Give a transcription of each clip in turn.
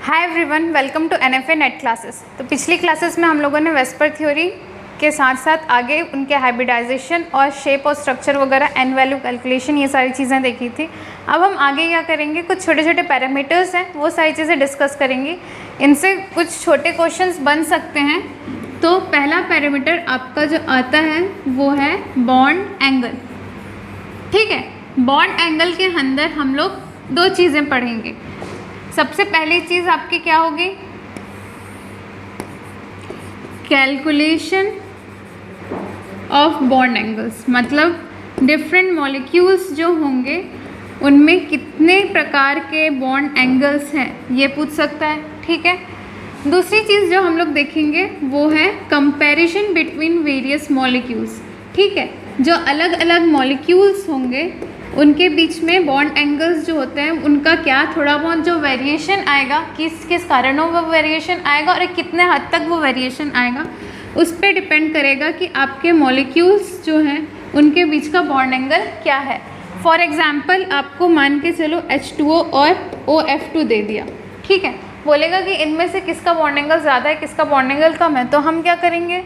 Hi everyone, welcome to NFA net classes. तो पिछली classes में हम लोगों ने वेस्पर थ्योरी के साथ साथ आगे उनके हाइब्रिडाइजेशन और शेप और स्ट्रक्चर वगैरह, एन वैल्यू कैलकुलेशन, ये सारी चीज़ें देखी थी। अब हम आगे क्या करेंगे, कुछ छोटे छोटे पैरामीटर्स हैं वो सारी चीज़ें डिस्कस करेंगे। इनसे कुछ छोटे क्वेश्चंस बन सकते हैं। तो पहला पैरामीटर आपका जो आता है वो है बॉन्ड एंगल। ठीक है, बॉन्ड एंगल के अंदर हम लोग दो चीज़ें पढ़ेंगे। सबसे पहली चीज़ आपकी क्या होगी, कैलकुलेशन ऑफ बॉन्ड एंगल्स, मतलब डिफरेंट मॉलिक्यूल्स जो होंगे उनमें कितने प्रकार के बॉन्ड एंगल्स हैं ये पूछ सकता है। ठीक है, दूसरी चीज़ जो हम लोग देखेंगे वो है कंपैरिजन बिटवीन वेरियस मॉलिक्यूल्स। ठीक है, जो अलग अलग मॉलिक्यूल्स होंगे उनके बीच में बॉन्ड एंगल्स जो होते हैं उनका क्या थोड़ा बहुत जो वेरिएशन आएगा, किस किस कारणों वो वेरिएशन आएगा और कितने हद तक वो वेरिएशन आएगा, उस पर डिपेंड करेगा कि आपके मॉलिक्यूल्स जो हैं उनके बीच का बॉन्ड एंगल क्या है। फॉर एग्जांपल आपको मान के चलो H2O और OF2 दे दिया। ठीक है, बोलेगा कि इनमें से किसका बॉन्ड एंगल ज़्यादा है, किसका बॉन्ड एंगल कम है। तो हम क्या करेंगे,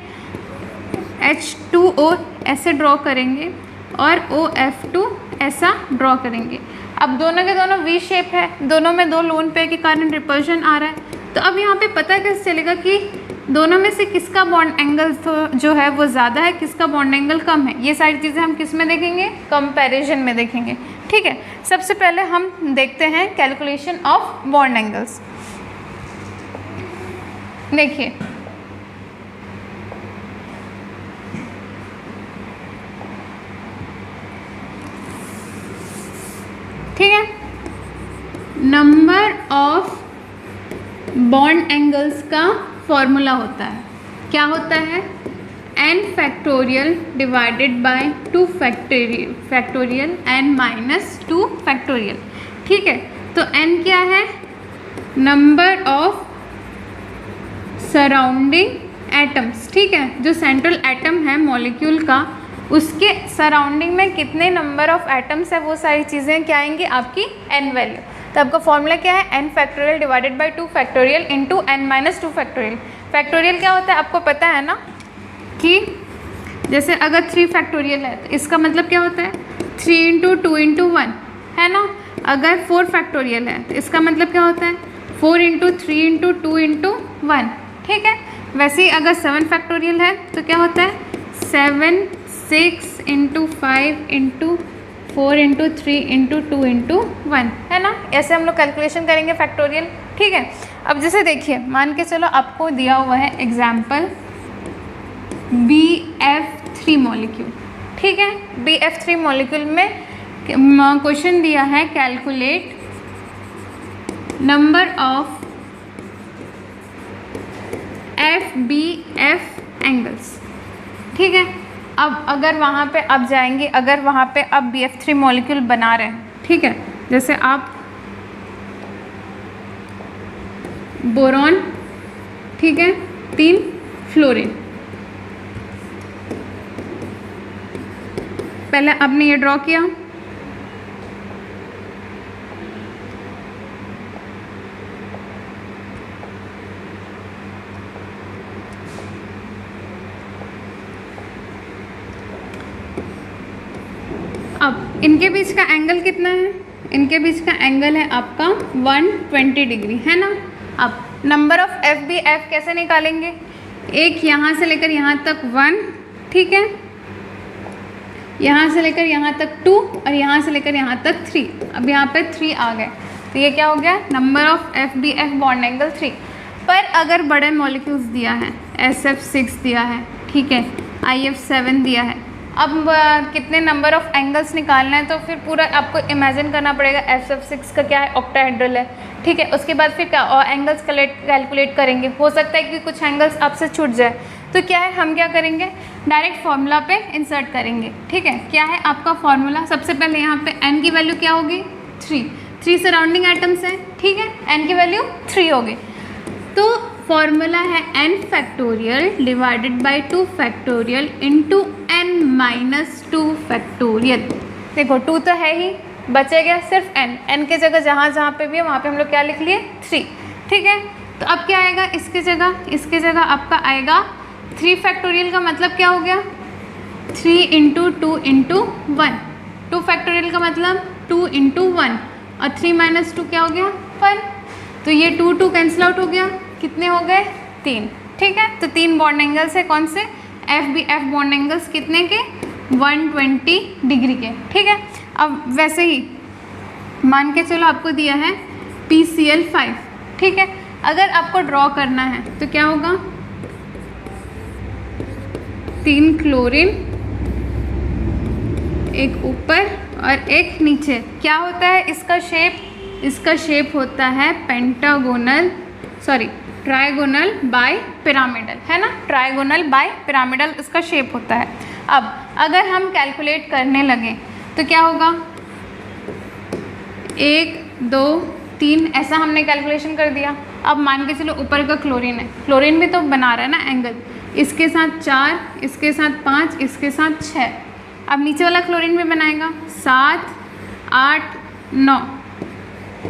H2O ऐसे ड्रॉ करेंगे और OF2 ऐसा ड्रॉ करेंगे। अब दोनों के दोनों वी शेप है, दोनों में दो लोन पेयर के कारण रिपल्शन आ रहा है। तो अब यहाँ पे पता कैसे चलेगा कि दोनों में से किसका बॉन्ड एंगल जो है वो ज़्यादा है, किसका बॉन्ड एंगल कम है। ये सारी चीज़ें हम किस में देखेंगे, कंपैरिजन में देखेंगे। ठीक है, सबसे पहले हम देखते हैं कैलकुलेशन ऑफ बॉन्ड एंगल्स। देखिए, ठीक है, नंबर ऑफ बॉन्ड एंगल्स का फॉर्मूला होता है, क्या होता है, n factorial divided by 2 factorial n minus 2 factorial. ठीक है, तो n क्या है, नंबर ऑफ सराउंडिंग एटम्स। ठीक है, जो सेंट्रल एटम है मॉलिक्यूल का उसके सराउंडिंग में कितने नंबर ऑफ एटम्स है, वो सारी चीज़ें क्या आएंगी आपकी n वैल्यू। तो आपका फॉर्मूला क्या है, n factorial divided by 2 factorial into n minus 2 factorial. Factorial क्या होता है आपको पता है ना, कि जैसे अगर 3 फैक्टोरियल है तो इसका मतलब क्या होता है 3 इंटू 2 इंटू 1 है ना। अगर 4 फैक्टोरियल है तो इसका मतलब क्या होता है 4 इंटू 3 इंटू 2 इंटू 1। ठीक है, वैसे ही अगर 7 फैक्टोरियल है तो क्या होता है 7 6 into 5 into 4 into 3 into 2 into 1 है ना। ऐसे हम लोग कैलकुलेशन करेंगे फैक्टोरियल। ठीक है, अब जैसे देखिए, मान के चलो आपको दिया हुआ है एग्जाम्पल BF3 मॉलिक्यूल। ठीक है, BF3 मॉलिक्यूल में क्वेश्चन दिया है calculate number of FBF angles. ठीक है, अब अगर वहाँ पे अब जाएंगे, अगर वहाँ पे अब BF3 मॉलिक्यूल बना रहे हैं, ठीक है, जैसे आप बोरॉन, ठीक है, 3 फ्लोरीन, पहले आपने ये ड्रॉ किया, अब इनके बीच का एंगल कितना है, इनके बीच का एंगल है आपका 120 डिग्री है ना। अब नंबर ऑफ FBF कैसे निकालेंगे, एक यहाँ से लेकर यहाँ तक 1, ठीक है, यहाँ से लेकर यहाँ तक 2 और यहाँ से लेकर यहाँ तक 3। अब यहाँ पे 3 आ गए तो ये क्या हो गया, number of FBF bond angle 3। पर अगर बड़े मॉलिक्यूल्स दिया है, SF6 दिया है, ठीक है, IF7 दिया है, अब कितने नंबर ऑफ एंगल्स निकालना है, तो फिर पूरा आपको इमेजिन करना पड़ेगा। SF6 का क्या है, ऑक्टाहेड्रल है। ठीक है, उसके बाद फिर क्या और एंगल्स कैलकुलेट करेंगे। हो सकता है कि कुछ एंगल्स आपसे छूट जाए, तो क्या है, हम क्या करेंगे, डायरेक्ट फार्मूला पे इंसर्ट करेंगे। ठीक है, क्या है आपका फार्मूला, सबसे पहले यहाँ पे n की वैल्यू क्या होगी 3 सराउंडिंग एटम्स हैं। ठीक है, n की वैल्यू 3 होगी, तो फॉर्मूला है n factorial divided by 2 factorial into n minus 2 factorial. देखो 2 तो है ही, बचेगा सिर्फ n, n की जगह जहाँ जहाँ पे भी है वहाँ पे हम लोग क्या लिख लिए 3। ठीक है। तो अब क्या आएगा इसकी जगह आपका आएगा 3 फैक्टोरियल का मतलब क्या हो गया 3 इंटू 2 इंटू 1। 2 फैक्टोरियल का मतलब 2 इंटू 1 और 3 माइनस 2 क्या हो गया 1। तो ये 2 2 कैंसिल आउट हो गया, कितने हो गए 3। ठीक है, तो 3 बॉन्ड एंगल्स है कौन से FBF बॉन्ड एंगल्स कितने के 120 डिग्री के। ठीक है, अब वैसे ही मान के चलो आपको दिया है PCl5। ठीक है, अगर आपको ड्रॉ करना है तो क्या होगा 3 क्लोरीन, एक ऊपर और एक नीचे। क्या होता है इसका शेप होता है ट्राइगोनल बाय पिरामिडल, है ना। ट्राइगोनल बाय पिरामिडल इसका शेप होता है। अब अगर हम कैलकुलेट करने लगे तो क्या होगा 1 2 3 ऐसा हमने कैलकुलेशन कर दिया। अब मान के चलो ऊपर का क्लोरीन है, क्लोरीन भी तो बना रहा है ना एंगल, इसके साथ 4, इसके साथ 5, इसके साथ 6। अब नीचे वाला क्लोरीन भी बनाएगा 7 8 9।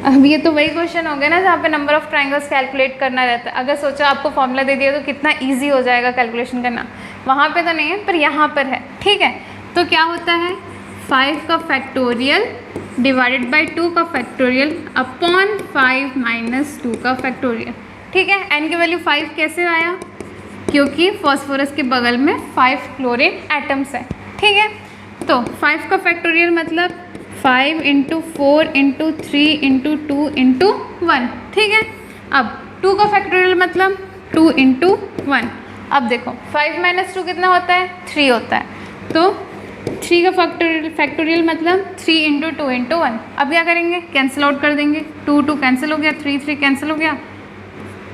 अब ये तो वही क्वेश्चन हो गया ना जहाँ पे नंबर ऑफ ट्राइंगल्स कैलकुलेट करना रहता है। अगर सोचो आपको फॉर्मूला दे दिया तो कितना इजी हो जाएगा कैलकुलेशन करना, वहाँ पे तो नहीं है पर यहाँ पर है। ठीक है, तो क्या होता है 5 का फैक्टोरियल डिवाइडेड बाई 2 का फैक्टोरियल अपॉन 5 माइनस 2 का फैक्टोरियल। ठीक है, n की वैल्यू 5 कैसे आया क्योंकि फॉस्फोरस के बगल में 5 क्लोरीन एटम्स है। ठीक है, तो 5 का फैक्टोरियल मतलब 5 इंटू 4 इंटू 3 इंटू 2 इंटू 1। ठीक है, अब 2 का फैक्टोरियल मतलब 2 इंटू 1। अब देखो 5 माइनस 2 कितना होता है 3 होता है, तो 3 का फैक्टोरियल मतलब 3 इंटू 2 इंटू 1। अब क्या करेंगे कैंसिल आउट कर देंगे, 2 2 कैंसिल हो गया, 3 3 कैंसिल हो गया,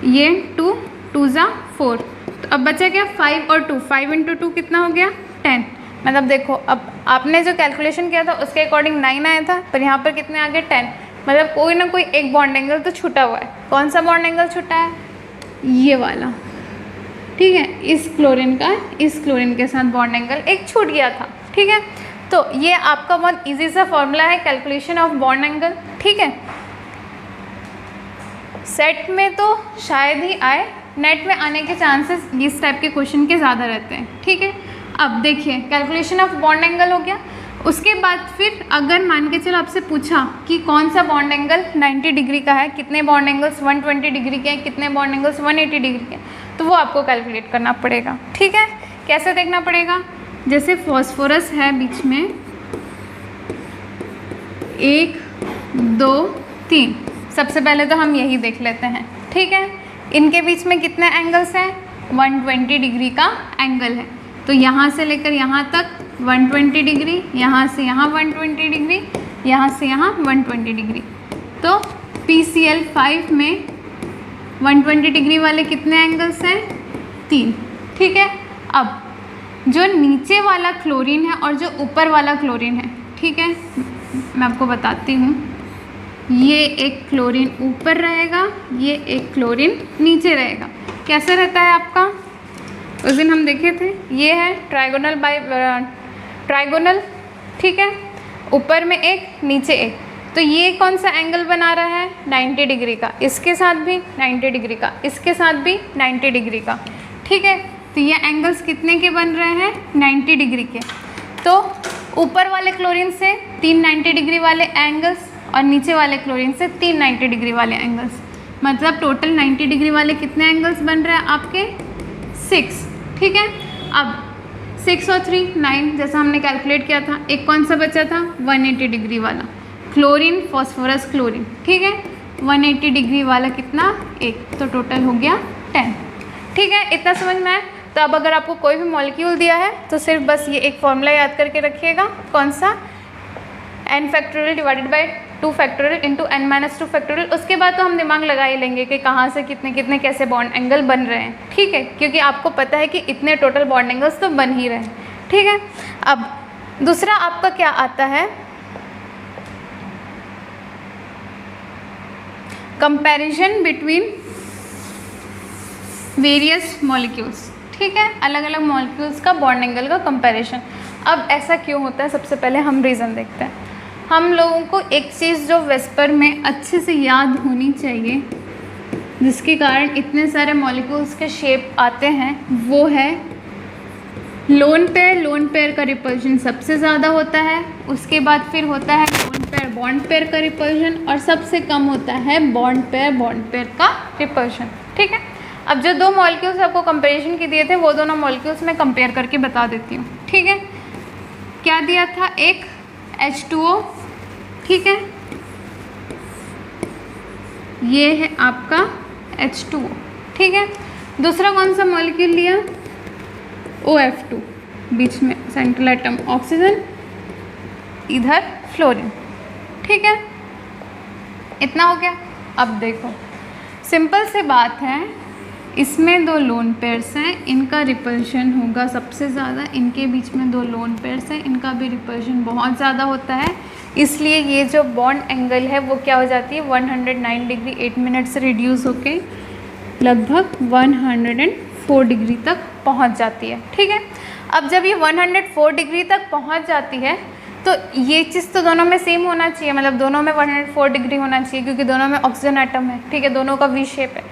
ये 2 2 ज़ा 4। तो अब बचा क्या 5 और 2, 5 इंटू 2 कितना हो गया 10। मतलब देखो अब आपने जो कैलकुलेशन किया था उसके अकॉर्डिंग 9 आया था, पर यहाँ पर कितने आ गए 10। मतलब कोई ना कोई एक बॉन्ड एंगल तो छूटा हुआ है। कौन सा बॉन्ड एंगल छूटा है ये वाला। ठीक है, इस क्लोरीन के साथ बॉन्ड एंगल एक छूट गया था। ठीक है, तो ये आपका बहुत इजी सा फॉर्मूला है कैलकुलेशन ऑफ बॉन्ड एंगल। ठीक है, सेट में तो शायद ही आए, नेट में आने के चांसेस इस टाइप के क्वेश्चन के ज़्यादा रहते हैं। ठीक है, अब देखिए कैलकुलेशन ऑफ बॉन्ड एंगल हो गया। उसके बाद फिर अगर मान के चलो आपसे पूछा कि कौन सा बॉन्ड एंगल 90 डिग्री का है, कितने बॉन्ड एंगल्स 120 डिग्री के हैं, कितने बॉन्ड एंगल्स 180 डिग्री के, तो वो आपको कैलकुलेट करना पड़ेगा। ठीक है, कैसे देखना पड़ेगा, जैसे फॉस्फोरस है बीच में 1 2 3, सबसे पहले तो हम यही देख लेते हैं। ठीक है, इनके बीच में कितने एंगल्स हैं 120 डिग्री का एंगल है, तो यहाँ से लेकर यहाँ तक 120 डिग्री, यहाँ से यहाँ 120 डिग्री, यहाँ से यहाँ 120 डिग्री। तो PCl5 में 120 डिग्री वाले कितने एंगल्स हैं 3। ठीक है, अब जो नीचे वाला क्लोरीन है और जो ऊपर वाला क्लोरीन है, ठीक है मैं आपको बताती हूँ, ये एक क्लोरीन ऊपर रहेगा, ये एक क्लोरीन नीचे रहेगा। कैसे रहता है आपका, उस दिन हम देखे थे, ये है ट्राइगोनल। ठीक है, ऊपर में एक नीचे एक, तो ये कौन सा एंगल बना रहा है 90 डिग्री का, इसके साथ भी 90 डिग्री का, इसके साथ भी 90 डिग्री का। ठीक है, तो ये एंगल्स कितने के बन रहे हैं 90 डिग्री के। तो ऊपर वाले क्लोरीन से 3 90 डिग्री वाले एंगल्स और नीचे वाले क्लोरीन से 3 90 डिग्री वाले एंगल्स, मतलब टोटल 90 डिग्री वाले कितने एंगल्स बन रहे हैं आपके 6। ठीक है, अब 6 और 3 9 जैसा हमने कैलकुलेट किया था। एक कौन सा बचा था 180 डिग्री वाला क्लोरीन फॉस्फोरस क्लोरीन। ठीक है, 180 डिग्री वाला कितना 1, तो टोटल हो गया 10। ठीक है, इतना समझ में आया। तो अब अगर आपको कोई भी मॉलिक्यूल दिया है तो सिर्फ बस ये एक फॉर्मूला याद करके रखिएगा, कौन सा n factorial divided by 2 factorial into n minus 2 factorial. उसके बाद तो हम दिमाग लगा ही लेंगे कि कहाँ से कितने कितने कैसे बॉन्ड एंगल बन रहे हैं। ठीक है, क्योंकि आपको पता है कि इतने टोटल बॉन्ड एंगल्स तो बन ही रहे हैं। ठीक है, अब दूसरा आपका क्या आता है कंपैरिजन बिटवीन वेरियस मॉलिक्यूल्स। ठीक है, अलग अलग मॉलिक्यूल्स का बॉन्ड एंगल का कंपैरिजन। अब ऐसा क्यों होता है, सबसे पहले हम रीज़न देखते हैं। हम लोगों को एक चीज़ जो वेस्पर में अच्छे से याद होनी चाहिए जिसके कारण इतने सारे मॉलिक्यूल्स के शेप आते हैं, वो है लोन पेयर। लोन पेयर का रिपल्शन सबसे ज़्यादा होता है, उसके बाद फिर होता है लोन पेयर बॉन्ड पेयर का रिपल्शन, और सबसे कम होता है बॉन्ड पेयर का रिपल्शन। ठीक है, अब जो दो मॉलिक्यूल्स आपको कंपेरिजन के दिए थे वो दोनों मॉलिक्यूल्स मैं कंपेयर करके बता देती हूँ। ठीक है, क्या दिया था, एक H2O, ठीक है, ये है आपका H2O, ठीक है। दूसरा कौन सा मॉलिक्यूल लिया, OF2, बीच में सेंट्रल एटम ऑक्सीजन, इधर फ्लोरीन। ठीक है, इतना हो गया। अब देखो, सिंपल सी बात है, इसमें दो लोन पेयर्स हैं, इनका रिपल्शन होगा सबसे ज़्यादा। इनके बीच में दो लोन पेयर्स हैं, इनका भी रिपल्शन बहुत ज़्यादा होता है। इसलिए ये जो बॉन्ड एंगल है वो क्या हो जाती है, 109 डिग्री 8 मिनट से रिड्यूस होके लगभग 104 डिग्री तक पहुंच जाती है। ठीक है, अब जब ये 104 डिग्री तक पहुंच जाती है तो ये चीज़ तो दोनों में सेम होना चाहिए, मतलब दोनों में 104 डिग्री होना चाहिए, क्योंकि दोनों में ऑक्सीजन एटम है। ठीक है, दोनों का वी शेप है।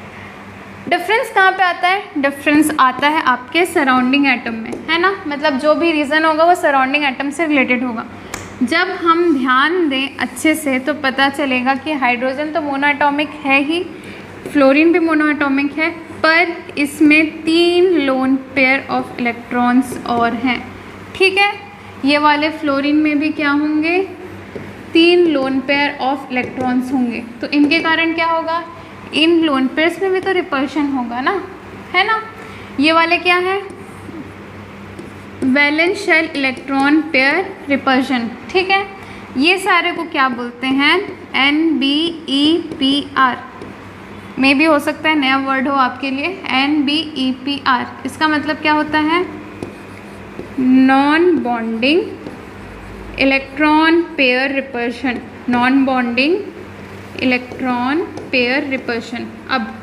डिफरेंस कहाँ पे आता है, डिफरेंस आता है आपके सराउंडिंग एटम में, है ना। मतलब जो भी रीज़न होगा वो सराउंडिंग एटम से रिलेटेड होगा। जब हम ध्यान दें अच्छे से तो पता चलेगा कि हाइड्रोजन तो मोनोएटॉमिक है ही, फ्लोरीन भी मोनोएटॉमिक है, पर इसमें 3 लोन पेयर ऑफ इलेक्ट्रॉन्स और हैं। ठीक है, ये वाले फ्लोरीन में भी क्या होंगे, 3 लोन पेयर ऑफ इलेक्ट्रॉन्स होंगे। तो इनके कारण क्या होगा, इन लोन पेयर्स में भी तो रिपल्शन होगा ना, है ना। ये वाले क्या है, valence shell electron pair repulsion. ठीक है, ये सारे को क्या बोलते हैं, NBEPR। मे भी हो सकता है नया वर्ड हो आपके लिए, NBEPR। इसका मतलब क्या होता है, non bonding electron pair repulsion, non bonding electron pair repulsion. अब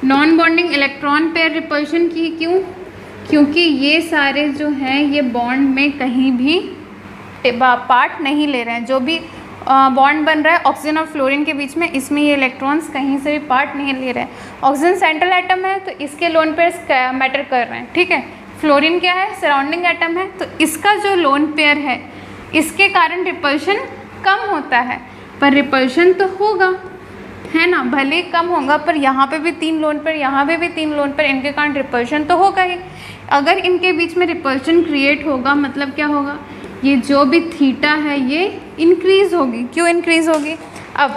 non bonding electron pair repulsion की क्यों, क्योंकि ये सारे जो हैं ये बॉन्ड में कहीं भी पार्ट नहीं ले रहे हैं। जो भी बॉन्ड बन रहा है ऑक्सीजन और फ्लोरीन के बीच में, इसमें ये इलेक्ट्रॉन्स कहीं से भी पार्ट नहीं ले रहे हैं। ऑक्सीजन सेंट्रल एटम है तो इसके लोन पेयर्स मैटर कर रहे हैं। ठीक है, फ्लोरीन क्या है, सराउंडिंग एटम है, तो इसका जो लोन पेयर है इसके कारण रिपल्शन कम होता है, पर रिपल्शन तो होगा, है ना, भले कम होगा, पर यहाँ पे भी 3 लोन पेयर, यहाँ पे भी 3 लोन पेयर, इनके कारण रिपल्शन तो होगा ही। अगर इनके बीच में रिपल्शन क्रिएट होगा मतलब क्या होगा, ये जो भी थीटा है ये इंक्रीज़ होगी। क्यों इंक्रीज़ होगी, अब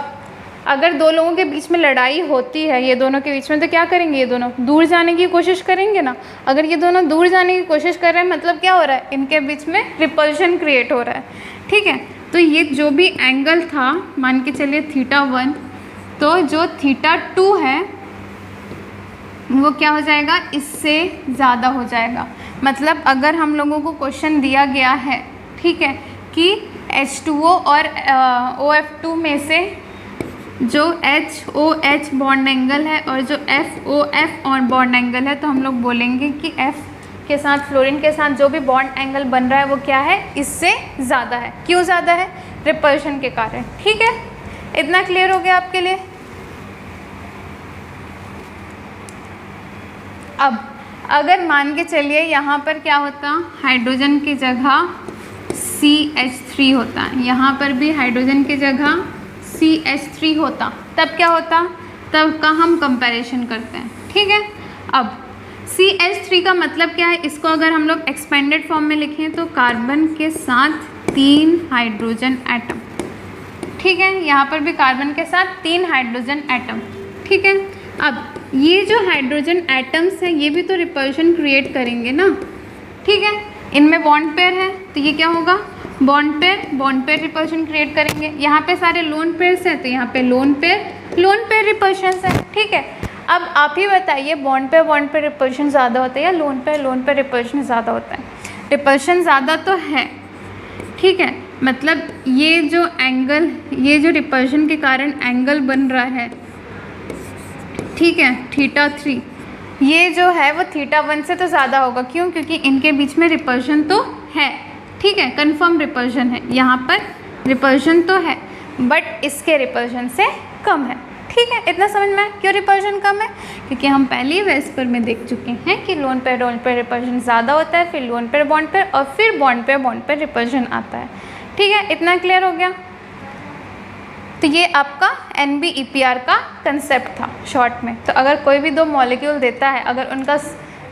अगर दो लोगों के बीच में लड़ाई होती है ये दोनों के बीच में, तो क्या करेंगे, ये दोनों दूर जाने की कोशिश करेंगे ना। अगर ये दोनों दूर जाने की कोशिश कर रहे हैं मतलब क्या हो रहा है, इनके बीच में रिपल्शन क्रिएट हो रहा है। ठीक है, तो ये जो भी एंगल था, मान के चलिए θ1, तो जो θ2 है वो क्या हो जाएगा, इससे ज़्यादा हो जाएगा। मतलब अगर हम लोगों को क्वेश्चन दिया गया है, ठीक है, कि H2O और OF2 में से जो HOH बॉन्ड एंगल है और जो FOF और बॉन्ड एंगल है, तो हम लोग बोलेंगे कि F के साथ, फ्लोरीन के साथ जो भी बॉन्ड एंगल बन रहा है वो क्या है, इससे ज़्यादा है। क्यों ज़्यादा है, रिपल्शन के कारण। ठीक है, इतना क्लियर हो गया आपके लिए। अब अगर मान के चलिए यहाँ पर क्या होता, हाइड्रोजन की जगह CH3 होता, यहाँ पर भी हाइड्रोजन की जगह CH3 होता, तब क्या होता, तब का हम कंपैरिजन करते हैं। ठीक है, अब CH3 का मतलब क्या है, इसको अगर हम लोग एक्सपेंडेड फॉर्म में लिखें तो कार्बन के साथ 3 हाइड्रोजन एटम। ठीक है, यहाँ पर भी कार्बन के साथ 3 हाइड्रोजन एटम। ठीक है, अब ये जो हाइड्रोजन एटम्स हैं ये भी तो रिपल्शन क्रिएट करेंगे ना। ठीक है, इनमें बॉन्ड पेयर है तो ये क्या होगा, बॉन्ड पेयर रिपल्शन क्रिएट करेंगे। यहाँ पे सारे लोन पेयर्स हैं तो यहाँ पे लोन पेयर रिपल्शन है। ठीक है, अब आप ही बताइए, बॉन्ड पेयर रिपल्शन ज़्यादा होता है या लोन पेयर रिपल्शन ज़्यादा होता है। रिपल्शन ज़्यादा तो है। ठीक है, मतलब ये जो एंगल, ये जो रिपल्शन के कारण एंगल बन रहा है, ठीक है, θ3, ये जो है वो θ1 से तो ज़्यादा होगा। क्यों, क्योंकि इनके बीच में रिपल्शन तो है। ठीक है, कंफर्म रिपल्शन है, यहाँ पर रिपल्शन तो है बट इसके रिपल्शन से कम है। ठीक है, इतना समझ में आया क्यों रिपल्शन कम है? क्योंकि हम पहले ही वेस्पर में देख चुके हैं कि लोन पेयर रिपल्शन ज़्यादा होता है, फिर लोन पेयर बॉन्ड पेयर, और फिर बॉन्ड पेयर रिपल्शन आता है। ठीक है, इतना क्लियर हो गया? तो ये आपका NBEPR का कंसेप्ट था शॉर्ट में। तो अगर कोई भी दो मॉलिक्यूल देता है, अगर उनका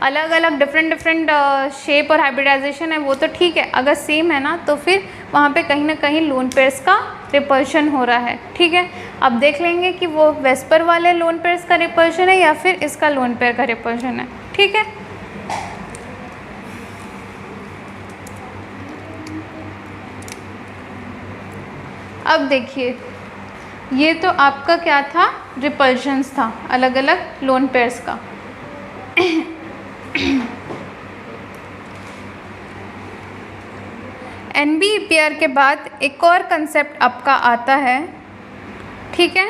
अलग अलग डिफरेंट शेप और हाइब्रिडाइजेशन है वो तो ठीक है, अगर सेम है ना तो फिर वहाँ पे कहीं ना कहीं लोन पेयर्स का रिपल्शन हो रहा है। ठीक है, अब देख लेंगे कि वो वेस्पर वाले लोन पेयर्स का रिपल्शन है या फिर इसका लोन पेयर का रिपल्शन है। ठीक है, अब देखिए ये तो आपका क्या था, रिपल्शंस था अलग अलग लोन पेयर्स का। NBEPR के बाद एक और कंसेप्ट आपका आता है। ठीक है,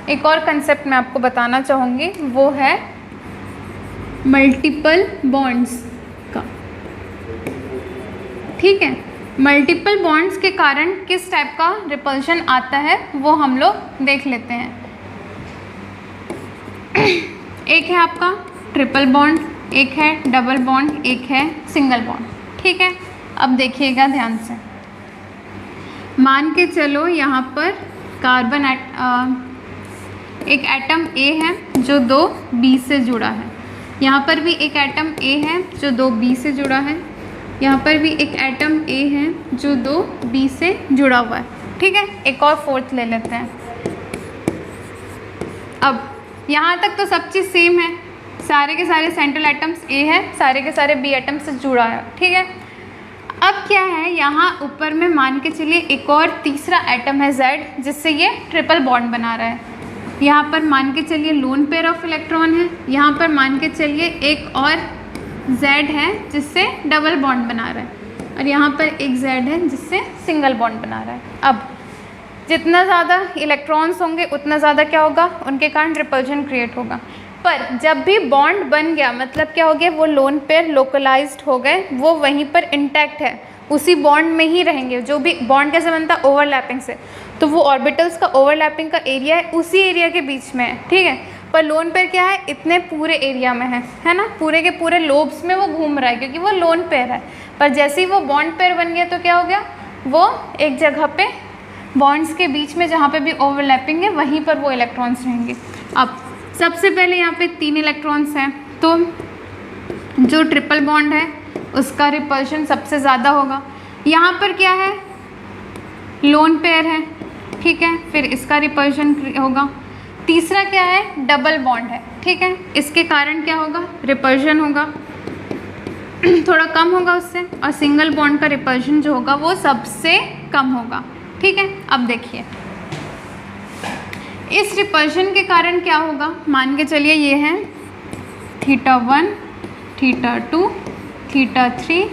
एक और कंसेप्ट मैं आपको बताना चाहूँगी, वो है मल्टीपल बॉन्ड्स का। ठीक है, मल्टीपल बॉन्ड्स के कारण किस टाइप का रिपल्शन आता है वो हम लोग देख लेते हैं। एक है आपका ट्रिपल बॉन्ड, एक है डबल बॉन्ड, एक है सिंगल बॉन्ड। ठीक है, अब देखिएगा ध्यान से, मान के चलो यहाँ पर कार्बन एक एटम A है जो 2 B से जुड़ा है, यहाँ पर भी एक एटम A है जो 2 B से जुड़ा है, यहाँ पर भी एक एटम A है जो 2 B से जुड़ा हुआ है। ठीक है, एक और फोर्थ ले लेते हैं। अब यहाँ तक तो सब चीज़ सेम है, सारे के सारे सेंट्रल एटम्स A है, सारे के सारे B एटम्स से जुड़ा है। ठीक है, अब क्या है, यहाँ ऊपर में मान के चलिए एक और तीसरा एटम है Z, जिससे ये ट्रिपल बॉन्ड बना रहा है। यहाँ पर मान के चलिए लोन पेयर ऑफ इलेक्ट्रॉन है, यहाँ पर मान के चलिए एक और Z है जिससे डबल बॉन्ड बना रहा है, और यहाँ पर एक Z है जिससे सिंगल बॉन्ड बना रहा है। अब जितना ज़्यादा इलेक्ट्रॉन्स होंगे उतना ज़्यादा क्या होगा, उनके कारण रिपल्शन क्रिएट होगा। पर जब भी बॉन्ड बन गया मतलब क्या हो गया, वो लोन पेयर लोकलाइज्ड हो गए, वो वहीं पर इंटैक्ट है, उसी बॉन्ड में ही रहेंगे। जो भी बॉन्ड कैसे बनता है, ओवरलैपिंग से, तो वो ऑर्बिटल्स का ओवरलैपिंग का एरिया है उसी एरिया के बीच में है। ठीक है, पर लोन पेयर क्या है, इतने पूरे एरिया में है ना, पूरे के पूरे लोब्स में वो घूम रहा है क्योंकि वो लोन पेयर है। पर जैसे ही वो बॉन्ड पेयर बन गया तो क्या हो गया, वो एक जगह पे बॉन्ड्स के बीच में जहाँ पे भी ओवरलैपिंग है वहीं पर वो इलेक्ट्रॉन्स रहेंगे। अब सबसे पहले यहाँ पे 3 इलेक्ट्रॉन्स हैं, तो जो ट्रिपल बॉन्ड है उसका रिपल्शन सबसे ज़्यादा होगा। यहाँ पर क्या है, लोन पेयर है। ठीक है, फिर इसका रिपल्शन होगा। तीसरा क्या है, डबल बॉन्ड है। ठीक है, इसके कारण क्या होगा, रिपल्शन होगा थोड़ा कम होगा उससे, और सिंगल बॉन्ड का रिपल्शन जो होगा वो सबसे कम होगा। ठीक है, अब देखिए इस रिपल्शन के कारण क्या होगा, मान के चलिए ये है θ1, θ2, θ3,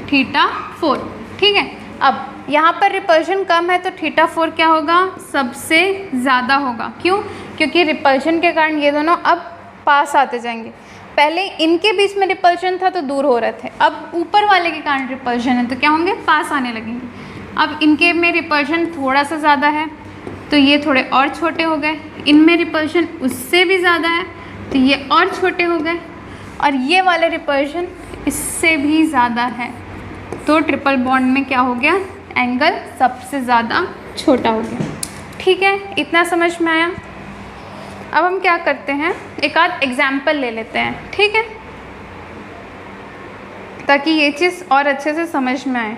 θ4। ठीक है, अब यहाँ पर रिपल्शन कम है तो θ4 क्या होगा, सबसे ज़्यादा होगा। क्यों, क्योंकि रिपल्शन के कारण ये दोनों अब पास आते जाएंगे। पहले इनके बीच में रिपल्शन था तो दूर हो रहे थे, अब ऊपर वाले के कारण रिपल्शन है तो क्या होंगे, पास आने लगेंगे। अब इनके में रिपल्शन थोड़ा सा ज़्यादा है तो ये थोड़े और छोटे हो गए, इनमें रिपल्शन उससे भी ज़्यादा है तो ये और छोटे हो गए, और ये वाले रिपल्शन इससे भी ज़्यादा है तो ट्रिपल बॉन्ड में क्या हो गया, एंगल सबसे ज़्यादा छोटा हो गया। ठीक है, इतना समझ में आया। अब हम क्या करते हैं, एक आध एग्जाम्पल ले लेते हैं। ठीक है, ताकि ये चीज़ और अच्छे से समझ में आए।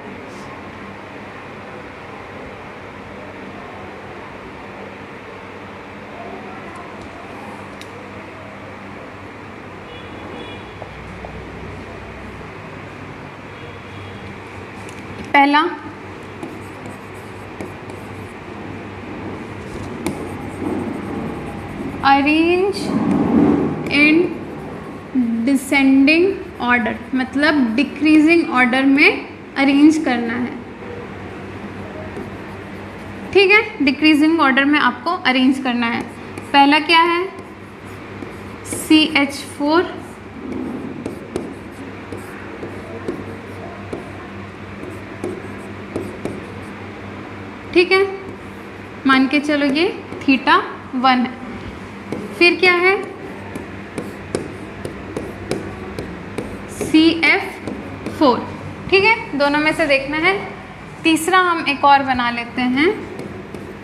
पहला, अरेंज इन डिसेंडिंग ऑर्डर, मतलब डिक्रीजिंग ऑर्डर में अरेंज करना है। ठीक है, डिक्रीजिंग ऑर्डर में आपको अरेंज करना है। पहला क्या है, CH4, ठीक है, मान के चलो ये θ1 है। फिर क्या है CF4, ठीक है, दोनों में से देखना है। तीसरा हम एक और बना लेते हैं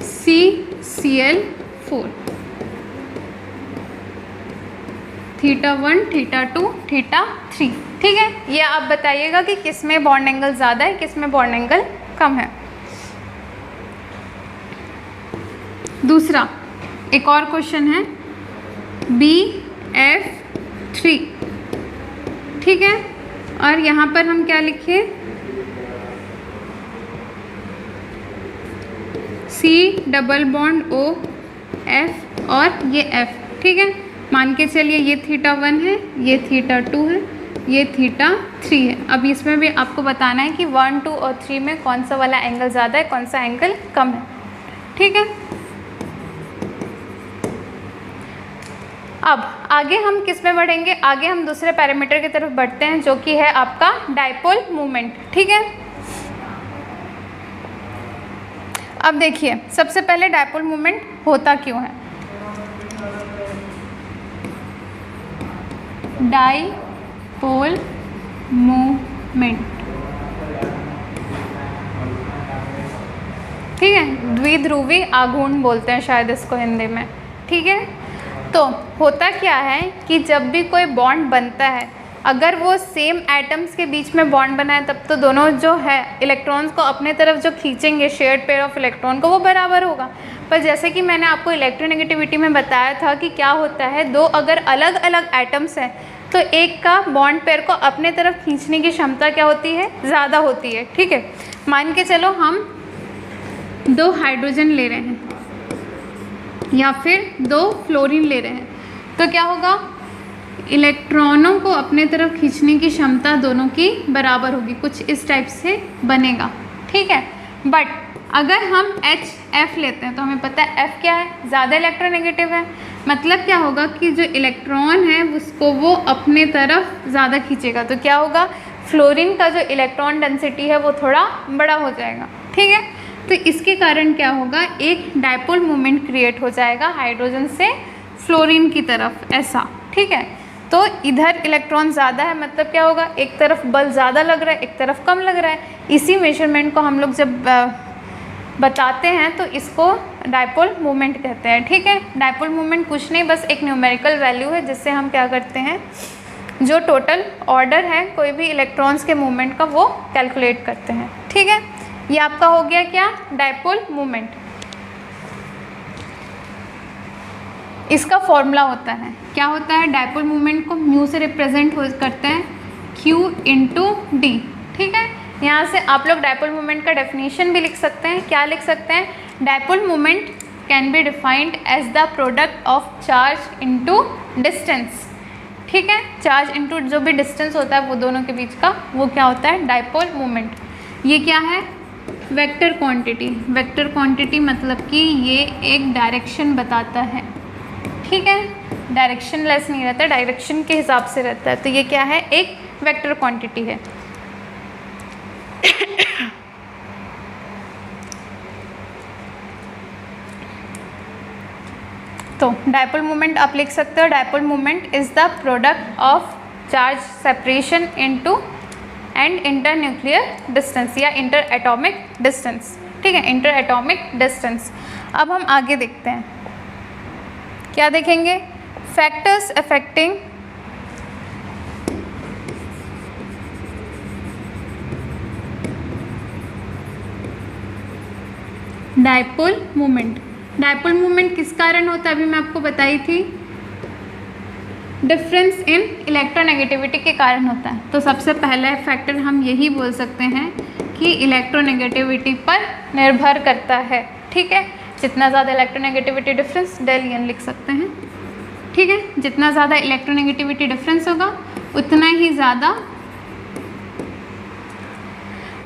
CCl4, θ1 θ2 θ3, ठीक है। ये आप बताइएगा कि किस में बॉन्ड एंगल ज़्यादा है, किस में बॉन्ड एंगल कम है। दूसरा एक और क्वेश्चन है BF3, ठीक है, और यहाँ पर हम क्या लिखे C डबल बॉन्ड OF और ये F, ठीक है। मान के चलिए ये θ1 है, ये θ2 है, ये θ3 है। अब इसमें भी आपको बताना है कि 1, 2 और 3 में कौन सा वाला एंगल ज़्यादा है, कौन सा एंगल कम है, ठीक है। अब आगे हम किस में बढ़ेंगे, आगे हम दूसरे पैरामीटर की तरफ बढ़ते हैं जो कि है आपका डायपोल मोमेंट, ठीक है। अब देखिए सबसे पहले डायपोल मोमेंट होता क्यों है। डायपोल मोमेंट, ठीक है, द्विध्रुवी आघूर्ण बोलते हैं शायद इसको हिंदी में, ठीक है। तो होता क्या है कि जब भी कोई बॉन्ड बनता है, अगर वो सेम एटम्स के बीच में बॉन्ड बना है तब तो दोनों जो है इलेक्ट्रॉन्स को अपने तरफ जो खींचेंगे शेयर्ड पेयर ऑफ इलेक्ट्रॉन को, वो बराबर होगा। पर जैसे कि मैंने आपको इलेक्ट्रोनेगेटिविटी में बताया था कि क्या होता है, दो अगर अलग अलग एटम्स हैं तो एक का बॉन्ड पेयर को अपने तरफ खींचने की क्षमता क्या होती है, ज़्यादा होती है, ठीक है। मान के चलो हम 2 हाइड्रोजन ले रहे हैं या फिर 2 फ्लोरीन ले रहे हैं, तो क्या होगा, इलेक्ट्रॉनों को अपने तरफ खींचने की क्षमता दोनों की बराबर होगी, कुछ इस टाइप से बनेगा, ठीक है। बट अगर हम HF लेते हैं तो हमें पता है F क्या है, ज़्यादा इलेक्ट्रोनेगेटिव है। मतलब क्या होगा कि जो इलेक्ट्रॉन है उसको वो अपने तरफ ज़्यादा खींचेगा, तो क्या होगा, फ्लोरीन का जो इलेक्ट्रॉन डेंसिटी है वो थोड़ा बड़ा हो जाएगा, ठीक है। तो इसके कारण क्या होगा, एक डायपोल मोमेंट क्रिएट हो जाएगा हाइड्रोजन से फ्लोरीन की तरफ, ऐसा, ठीक है। तो इधर इलेक्ट्रॉन ज़्यादा है, मतलब क्या होगा, एक तरफ बल ज़्यादा लग रहा है, एक तरफ कम लग रहा है। इसी मेजरमेंट को हम लोग जब बताते हैं तो इसको डायपोल मोमेंट कहते हैं, ठीक है। डायपोल मोमेंट कुछ नहीं, बस एक न्यूमेरिकल वैल्यू है जिससे हम क्या करते हैं, जो टोटल ऑर्डर है कोई भी इलेक्ट्रॉन्स के मूवमेंट का वो कैलकुलेट करते हैं, ठीक है। ये आपका हो गया क्या, डायपोल मोमेंट। इसका फॉर्मूला होता है, क्या होता है, डायपोल मोमेंट को म्यू से रिप्रेजेंट करते हैं, Q × D, ठीक है। यहाँ से आप लोग डायपोल मोमेंट का डेफिनेशन भी लिख सकते हैं। क्या लिख सकते हैं, dipole moment can be defined as the product of charge into distance, ठीक है। चार्ज इनटू जो भी डिस्टेंस होता है वो दोनों के बीच का, वो क्या होता है, डायपोल मोमेंट। ये क्या है, वेक्टर क्वांटिटी। वेक्टर क्वांटिटी मतलब कि ये एक डायरेक्शन बताता है, ठीक है, डायरेक्शन लेस नहीं रहता, डायरेक्शन के हिसाब से रहता है। तो ये क्या है, एक वेक्टर क्वांटिटी है। तो डायपोल मोमेंट आप लिख सकते हो, dipole moment is the product of charge separation into and inter nuclear distance या इंटर एटॉमिक डिस्टेंस, ठीक है, इंटर एटॉमिक डिस्टेंस। अब हम आगे देखते हैं, क्या देखेंगे, factors affecting dipole moment. Dipole moment किस कारण होता है, अभी मैं आपको बताई थी, डिफरेंस इन इलेक्ट्रोनेगेटिविटी के कारण होता है। तो सबसे पहला फैक्टर हम यही बोल सकते हैं कि इलेक्ट्रोनेगेटिविटी पर निर्भर करता है, ठीक है। जितना ज़्यादा इलेक्ट्रोनेगेटिविटी डिफरेंस, डेल एन लिख सकते हैं, ठीक है। जितना ज़्यादा इलेक्ट्रोनेगेटिविटी डिफरेंस होगा उतना ही ज़्यादा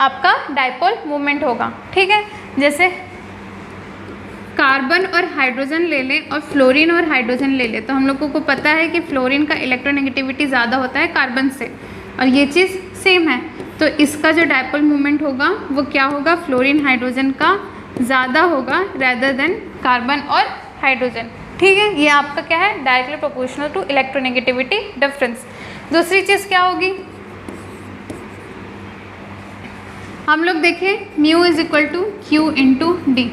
आपका डायपोल मोमेंट होगा, ठीक है। जैसे कार्बन और हाइड्रोजन ले लें और फ्लोरीन और हाइड्रोजन ले लें, तो हम लोगों को पता है कि फ्लोरीन का इलेक्ट्रोनेगेटिविटी ज़्यादा होता है कार्बन से, और ये चीज़ सेम है। तो इसका जो डायपोल मोमेंट होगा वो क्या होगा, फ्लोरीन हाइड्रोजन का ज़्यादा होगा रेदर देन कार्बन और हाइड्रोजन। ठीक है, ये आपका क्या है, directly proportional to electronegativity difference. दूसरी चीज़ क्या होगी, हम लोग देखें mu is equal to q into d,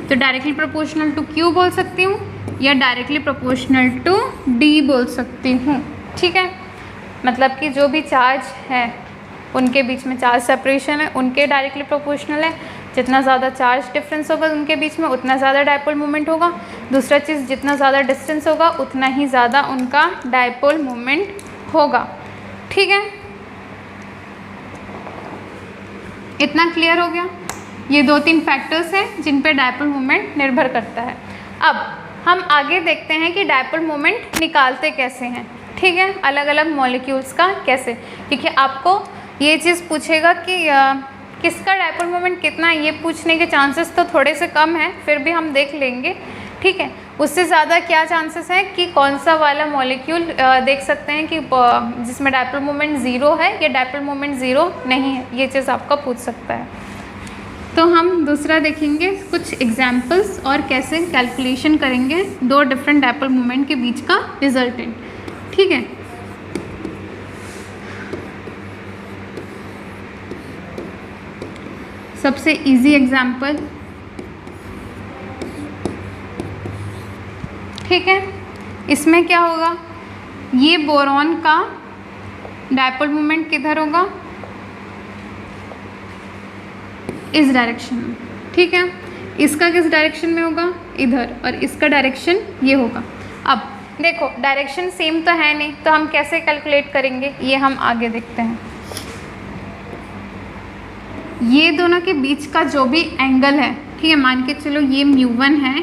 तो डायरेक्टली प्रोपोर्शनल टू क्यू बोल सकती हूँ या डायरेक्टली प्रोपोर्शनल टू डी बोल सकती हूँ। ठीक है, मतलब कि जो भी चार्ज है उनके बीच में चार्ज सेपरेशन है, उनके डायरेक्टली प्रोपोर्शनल है। जितना ज़्यादा चार्ज डिफरेंस होगा उनके बीच में उतना ज़्यादा डायपोल मोमेंट होगा। दूसरा चीज़, जितना ज़्यादा डिस्टेंस होगा उतना ही ज़्यादा उनका डायपोल मोमेंट होगा। ठीक है, इतना क्लियर हो गया। ये 2-3 फैक्टर्स हैं जिन पे डायपोल मोमेंट निर्भर करता है। अब हम आगे देखते हैं कि डायपोल मोमेंट निकालते कैसे हैं। ठीक है, अलग अलग मॉलिक्यूल्स का कैसे, क्योंकि आपको ये चीज़ पूछेगा कि किसका डायपोल मोमेंट कितना है, ये पूछने के चांसेस तो थोड़े से कम हैं, फिर भी हम देख लेंगे। ठीक है, उससे ज़्यादा क्या चांसेस हैं कि कौन सा वाला मॉलिक्यूल देख सकते हैं कि जिसमें डायपोल मोमेंट ज़ीरो है या डायपोल मोमेंट ज़ीरो नहीं है, ये चीज़ आपका पूछ सकता है। तो हम दूसरा देखेंगे कुछ एग्जाम्पल्स और कैसे कैलकुलेशन करेंगे 2 डिफरेंट डायपोल मोमेंट के बीच का रिजल्टेंट। ठीक है, सबसे इजी एग्जाम्पल, ठीक है, इसमें क्या होगा, ये बोरॉन का डायपोल मोमेंट किधर होगा, इस डायरेक्शन में। ठीक है, इसका किस डायरेक्शन में होगा, इधर, और इसका डायरेक्शन ये होगा। अब देखो डायरेक्शन सेम तो है नहीं, तो हम कैसे कैलकुलेट करेंगे ये हम आगे देखते हैं। ये दोनों के बीच का जो भी एंगल है, ठीक है, मान के चलो ये μ1 है,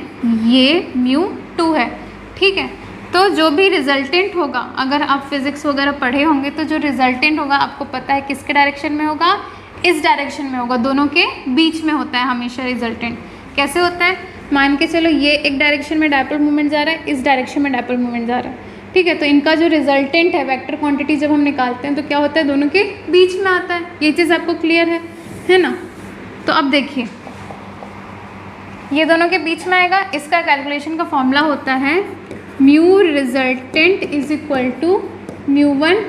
ये μ2 है। ठीक है, तो जो भी रिजल्टेंट होगा, अगर आप फिजिक्स वगैरह पढ़े होंगे तो जो रिजल्टेंट होगा आपको पता है किसके डायरेक्शन में होगा, इस डायरेक्शन में होगा। दोनों के बीच में होता है हमेशा रिजल्टेंट। कैसे होता है, मान के चलो ये एक डायरेक्शन में डायपोल मोमेंट जा रहा है, इस डायरेक्शन में डायपोल मोमेंट जा रहा है। ठीक है, तो इनका जो रिजल्टेंट है वेक्टर क्वांटिटी जब हम निकालते हैं तो क्या होता है, दोनों के बीच में आता है। ये चीज़ आपको क्लियर है ना। तो अब देखिए ये दोनों के बीच में आएगा, इसका कैलकुलेशन का फॉर्मूला होता है mu resultant is equal to μ1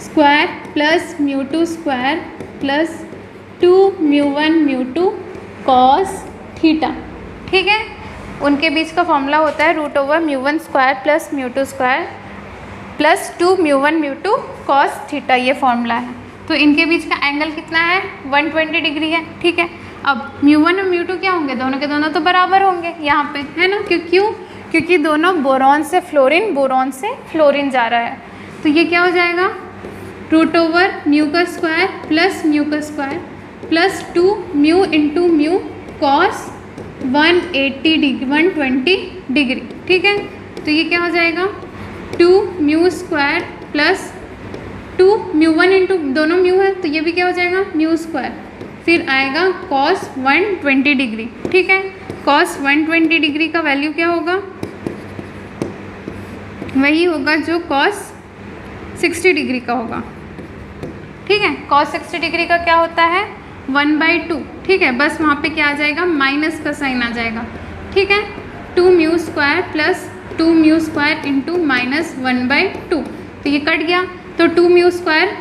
square plus μ2 square plus 2μ1 μ2 cos theta. ठीक है, उनके बीच का फॉर्मूला होता है √μ1 square plus μ2 square plus 2μ1 μ2 cos theta, ये फॉर्मूला है। तो इनके बीच का एंगल कितना है, 120 डिग्री है। ठीक है, अब μ1 और μ2 क्या होंगे, दोनों के दोनों तो बराबर होंगे यहाँ पे, है ना। क्यों, क्योंकि दोनों बोरॉन से फ्लोरीन, बोरॉन से फ्लोरीन जा रहा है। तो ये क्या हो जाएगा, √μ का स्क्वायर प्लस μ का square plus 2μ into μ cos 120 degree. ठीक है, तो ये क्या हो जाएगा, 2μ स्क्वायर प्लस 2μ1 इंटू, दोनों μ है तो ये भी क्या हो जाएगा, μ स्क्वायर, फिर आएगा cos 120 डिग्री। ठीक है, cos 120 डिग्री का वैल्यू क्या होगा, वही होगा जो cos 60 डिग्री का होगा। ठीक है, cos 60 डिग्री का क्या होता है, 1/2। ठीक है, बस वहाँ पे क्या आ जाएगा, माइनस का साइन आ जाएगा। ठीक है, 2μ square plus 2μ square into minus 1/2, तो ये कट गया, तो 2μ स्क्वायर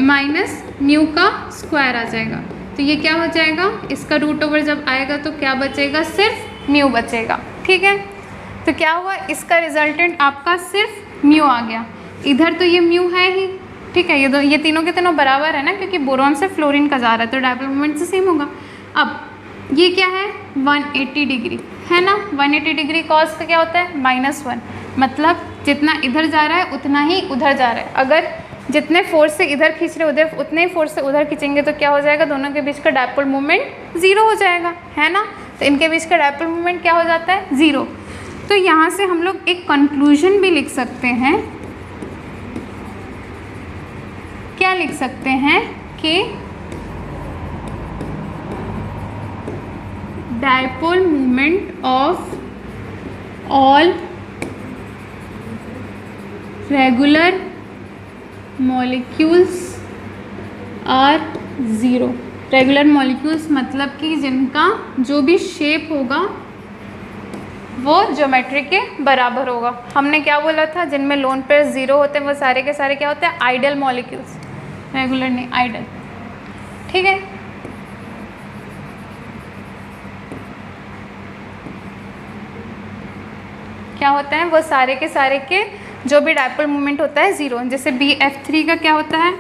माइनस μ का स्क्वायर आ जाएगा। तो ये क्या हो जाएगा, इसका √ओवर जब आएगा तो क्या बचेगा, सिर्फ μ बचेगा। ठीक है, तो क्या हुआ, इसका रिजल्टेंट आपका सिर्फ μ आ गया। इधर तो ये μ है ही। ठीक है, ये तीनों के तीनों बराबर है ना, क्योंकि बोरॉन से फ्लोरीन का जा रहा है तो डायपोल मोमेंट से सेम होगा। अब ये क्या है, 180 डिग्री है ना। 180 डिग्री कॉस का क्या होता है, -1, मतलब जितना इधर जा रहा है उतना ही उधर जा रहा है। अगर जितने फोर्स से इधर खींच रहे उधर, उतने ही फोर्स से उधर खींचेंगे तो क्या हो जाएगा, दोनों के बीच का डायपोल मोमेंट 0 हो जाएगा, है ना। तो इनके बीच का डायपोल मोमेंट क्या हो जाता है, 0। तो यहाँ से हम लोग एक कंक्लूजन भी लिख सकते हैं। क्या लिख सकते हैं कि dipole moment of all regular molecules are 0। Regular molecules मतलब कि जिनका जो भी शेप होगा वो ज्योमेट्री के बराबर होगा। हमने क्या बोला था, जिनमें लोन पेयर 0 होते हैं वो सारे के सारे क्या होते हैं, आइडियल मॉलिक्यूल्स, रेगुलर नहीं आइडियल। ठीक है, क्या होता है, वो सारे के जो भी डायपोल मोमेंट होता है 0। जैसे BF3 का क्या होता है,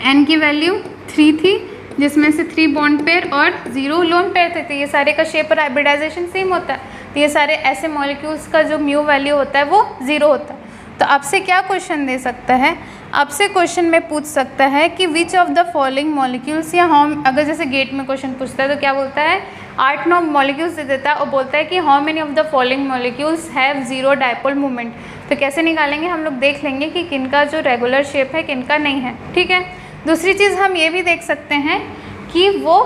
N की वैल्यू 3 थी, जिसमें से 3 बॉन्ड पेयर और 0 लोन पेयर थे। तो ये सारे का शेप और हाइब्रिडाइजेशन सेम होता है। तो ये सारे ऐसे मॉलिक्यूल्स का जो म्यू वैल्यू होता है वो 0 होता है। तो आपसे क्या क्वेश्चन दे सकता है, आपसे क्वेश्चन में पूछ सकता है कि which of the following molecules, या हम अगर जैसे गेट में क्वेश्चन पूछता है तो क्या बोलता है, 8-9 मॉलिक्यूल्स दे देता है और बोलता है कि how many of the following molecules have 0 dipole moment. तो कैसे निकालेंगे, हम लोग देख लेंगे कि किनका जो रेगुलर शेप है किनका नहीं है। ठीक है, दूसरी चीज़ हम ये भी देख सकते हैं कि वो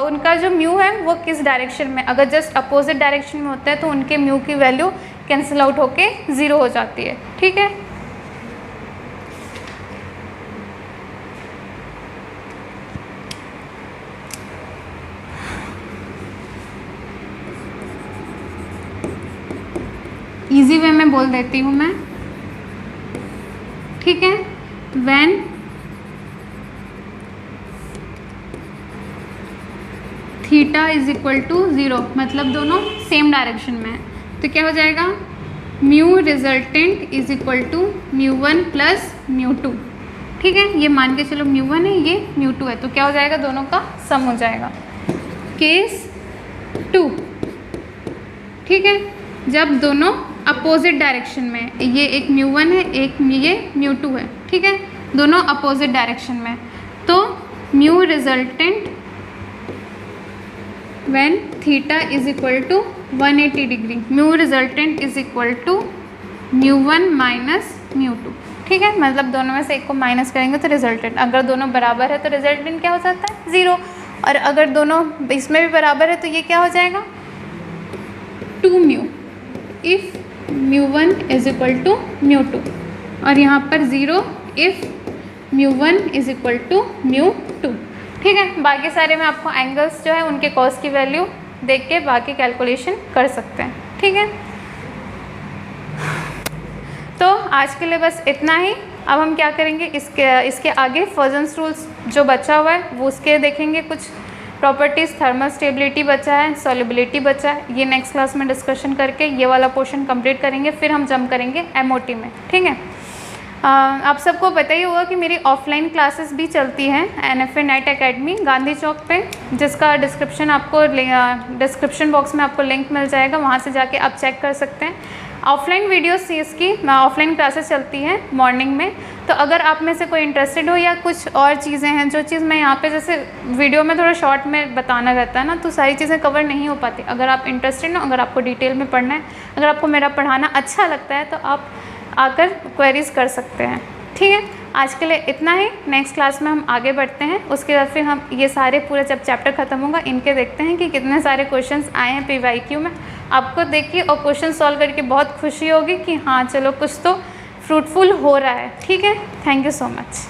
उनका जो म्यू है वो किस डायरेक्शन में, अगर जस्ट अपोजिट डायरेक्शन में होता है तो उनके म्यू की वैल्यू कैंसिल आउट होके 0 हो जाती है। ठीक है, इजी वे में बोल देती हूँ मैं। ठीक है, when theta is equal to 0, मतलब दोनों सेम डायरेक्शन में है, तो क्या हो जाएगा, mu resultant is equal to μ1 plus μ2। ठीक है, ये मान के चलो μ1 है, ये μ2 है, तो क्या हो जाएगा, दोनों का सम हो जाएगा। केस 2, ठीक है, जब दोनों अपोजिट डायरेक्शन में, ये एक μ1 है, एक ये μ2 है। ठीक है, दोनों अपोजिट डायरेक्शन में, तो mu resultant when theta is equal to 180 degree, mu resultant is equal to μ1 minus μ2। ठीक है, मतलब दोनों में से एक को माइनस करेंगे तो रिजल्टेंट, अगर दोनों बराबर है तो रिजल्टेंट क्या हो जाता है, 0, और अगर दोनों इसमें भी बराबर है तो ये क्या हो जाएगा, 2μ, इफ़ μ1 इज इक्वल टू μ2, और यहाँ पर 0 इफ़ μ1 इज इक्वल टू μ2। ठीक है, बाकी सारे में आपको एंगल्स जो है उनके कॉस की वैल्यू देख के बाकी कैलकुलेशन कर सकते हैं। ठीक है, तो आज के लिए बस इतना ही। अब हम क्या करेंगे, इसके आगे फर्जन्स रूल्स जो बचा हुआ है वो उसके देखेंगे, कुछ प्रॉपर्टीज़, थर्मल स्टेबिलिटी बचा है, सॉल्युबिलिटी बचा है, ये नेक्स्ट क्लास में डिस्कशन करके ये वाला पोर्शन कंप्लीट करेंगे, फिर हम जंप करेंगे MOT में। ठीक है, आप सबको पता ही होगा कि मेरी ऑफलाइन क्लासेस भी चलती हैं NFA नेट एकेडमी गांधी चौक पे, जिसका डिस्क्रिप्शन आपको डिस्क्रिप्शन बॉक्स में आपको लिंक मिल जाएगा, वहाँ से जाके आप चेक कर सकते हैं। ऑफलाइन वीडियोस इसकी ऑफलाइन क्लासेस चलती हैं मॉर्निंग में, तो अगर आप में से कोई इंटरेस्टेड हो या कुछ और चीज़ें हैं, जो चीज़ मैं यहाँ पे जैसे वीडियो में थोड़ा शॉर्ट में बताना रहता है ना, तो सारी चीज़ें कवर नहीं हो पाती। अगर आप इंटरेस्टेड हो, अगर आपको डिटेल में पढ़ना है, अगर आपको मेरा पढ़ाना अच्छा लगता है, तो आप आकर क्वेरीज कर सकते हैं। ठीक है, आज के लिए इतना ही, नेक्स्ट क्लास में हम आगे बढ़ते हैं, उसके बाद फिर हम ये सारे पूरा जब चैप्टर ख़त्म होगा इनके देखते हैं कि कितने सारे क्वेश्चंस आए हैं PYQ में। आपको देखिए और क्वेश्चन सॉल्व करके बहुत खुशी होगी कि हाँ चलो कुछ तो फ्रूटफुल हो रहा है। ठीक है, थैंक यू सो मच।